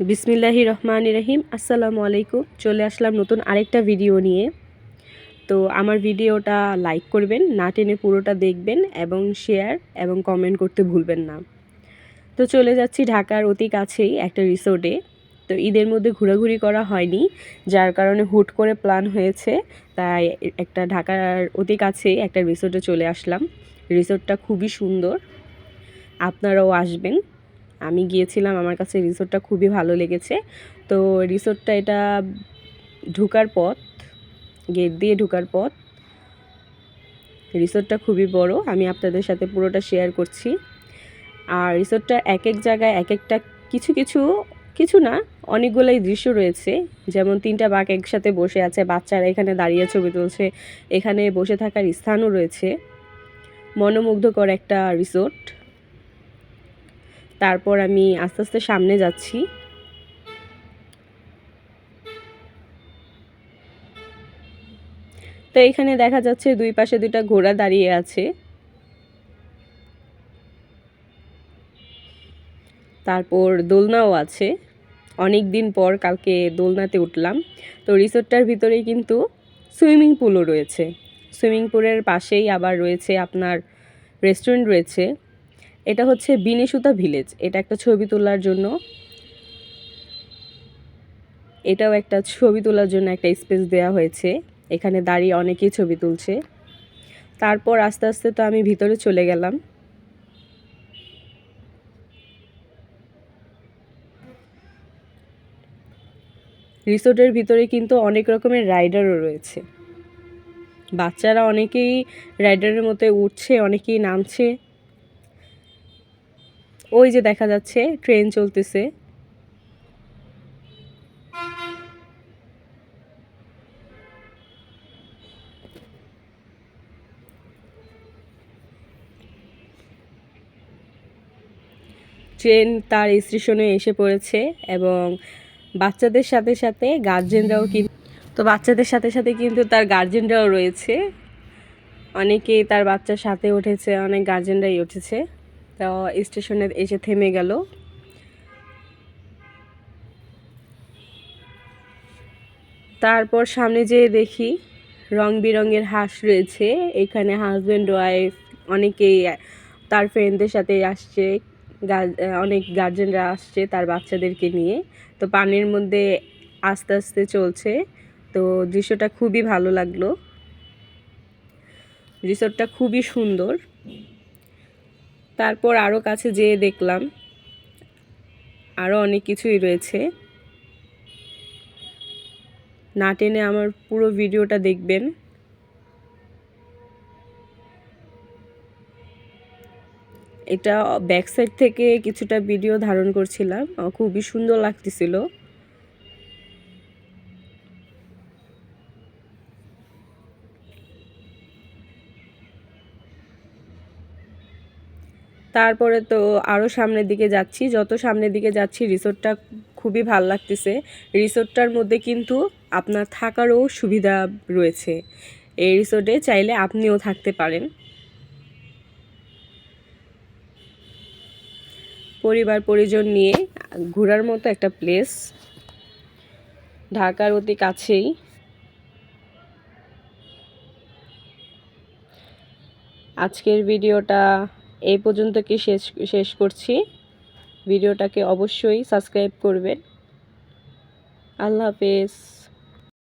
বিসমিল্লাহির রহমানির রহিম। আসসালামু আলাইকুম। চলে আসলাম নতুন আরেকটা ভিডিও নিয়ে। তো আমার ভিডিওটা লাইক করবেন, না টেনে পুরোটা দেখবেন এবং শেয়ার এবং কমেন্ট করতে ভুলবেন না। তো চলে যাচ্ছি ঢাকার অতি কাছেই একটা রিসোর্টে। তো ঈদের মধ্যে ঘোরাঘুরি করা হয়নি, যার কারণে হুট করে প্ল্যান হয়েছে, তাই একটা ঢাকার অতি কাছেই একটা রিসোর্টে চলে আসলাম। রিসোর্টটা খুবই সুন্দর, আপনারাও আসবেন। আমি গিয়েছিলাম, আমার কাছে রিসোর্টটা খুবই ভালো লেগেছে। তো রিসোর্টটা এটা ঢোকার পথ, গেট দিয়ে ঢোকার পথ। রিসোর্টটা খুবই বড়, আমি আপনাদের সাথে পুরোটা শেয়ার করছি। আর রিসোর্টটার এক এক জায়গায় এক একটা কিছু কিছু কিছু না অনেকগুলোই দৃশ্য রয়েছে। যেমন 3টা বাঘ একসাথে বসে আছে, বাচ্চারা এখানে দাঁড়িয়ে ছবি তুলছে, এখানে বসে থাকার স্থানও রয়েছে। মনোমুগ্ধকর একটা রিসোর্ট। তারপর আমি আস্তে আস্তে সামনে যাচ্ছি। তো এখানে দেখা যাচ্ছে দুই পাশে দুইটা ঘোড়া দাঁড়িয়ে আছে। তারপর দোলনাও আছে। অনেক দিন পর কালকে দোলনাতে উঠলাম। তো রিসোর্টটার ভিতরেই কিন্তু সুইমিং পুলও রয়েছে। সুইমিং পুলের পাশেই আবার রয়েছে আপনার রেস্টুরেন্ট রয়েছে। এটা হচ্ছে বিনেসুতা ভিলেজ। এটা একটা ছবি তোলার জন্য, এটাও একটা ছবি তোলার জন্য একটা স্পেস দেওয়া হয়েছে। এখানে দাঁড়িয়ে অনেকেই ছবি তুলছে। তারপর আস্তে আস্তে তো আমি ভিতরে চলে গেলাম। রিসোর্টের ভিতরে কিন্তু অনেক রকমের রাইডারও রয়েছে। বাচ্চারা অনেকেই রাইডারের মধ্যে উঠছে, অনেকেই নামছে। ওই যে দেখা যাচ্ছে ট্রেন চলতেছে। ট্রেন তার স্টেশনে এসে পড়েছে এবং বাচ্চাদের সাথে সাথে গার্জেনরাও বাচ্চাদের সাথে সাথে কিন্তু তার গার্জেনরাও রয়েছে। অনেকেই তার বাচ্চার সাথে উঠেছে, অনেক গার্জেনরাই উঠেছে। তো স্টেশনে এসে থেমে গেল। তারপর সামনে যেয়ে দেখি রং বেরঙের হাঁস রয়েছে। এখানে হাজব্যান্ড ওয়াইফ অনেকেই তার ফ্রেন্ডদের সাথে আসছে, অনেক গার্জেনরা আসছে তার বাচ্চাদেরকে নিয়ে। তো পানির মধ্যে আস্তে আস্তে চলছে। তো দৃশ্যটা খুবই ভালো লাগলো। রিসোর্টটা খুবই সুন্দর। তারপর আরও কাছে যেয়ে দেখলাম আরও অনেক কিছুই রয়েছে। না টেনে আমার পুরো ভিডিওটা দেখবেন। এটা ব্যাক সাইড থেকে কিছুটা ভিডিও ধারণ করছিলাম, খুবই সুন্দর লাগতেছিল। তারপরে তো আরও সামনের দিকে যাচ্ছি, যত সামনের দিকে যাচ্ছি রিসোর্টটা খুবই ভাল লাগতেছে। রিসোর্টটার মধ্যে কিন্তু আপনার থাকারও সুবিধা রয়েছে। এই রিসোর্টে চাইলে আপনিও থাকতে পারেন। পরিবার পরিজন নিয়ে ঘোরার মতো একটা প্লেস, ঢাকার অতি কাছেই। আজকের ভিডিওটা এই পর্যন্ত কি শেষ করছি। ভিডিওটাকে অবশ্যই সাবস্ক্রাইব করবেন। আল্লাহ হাফেজ।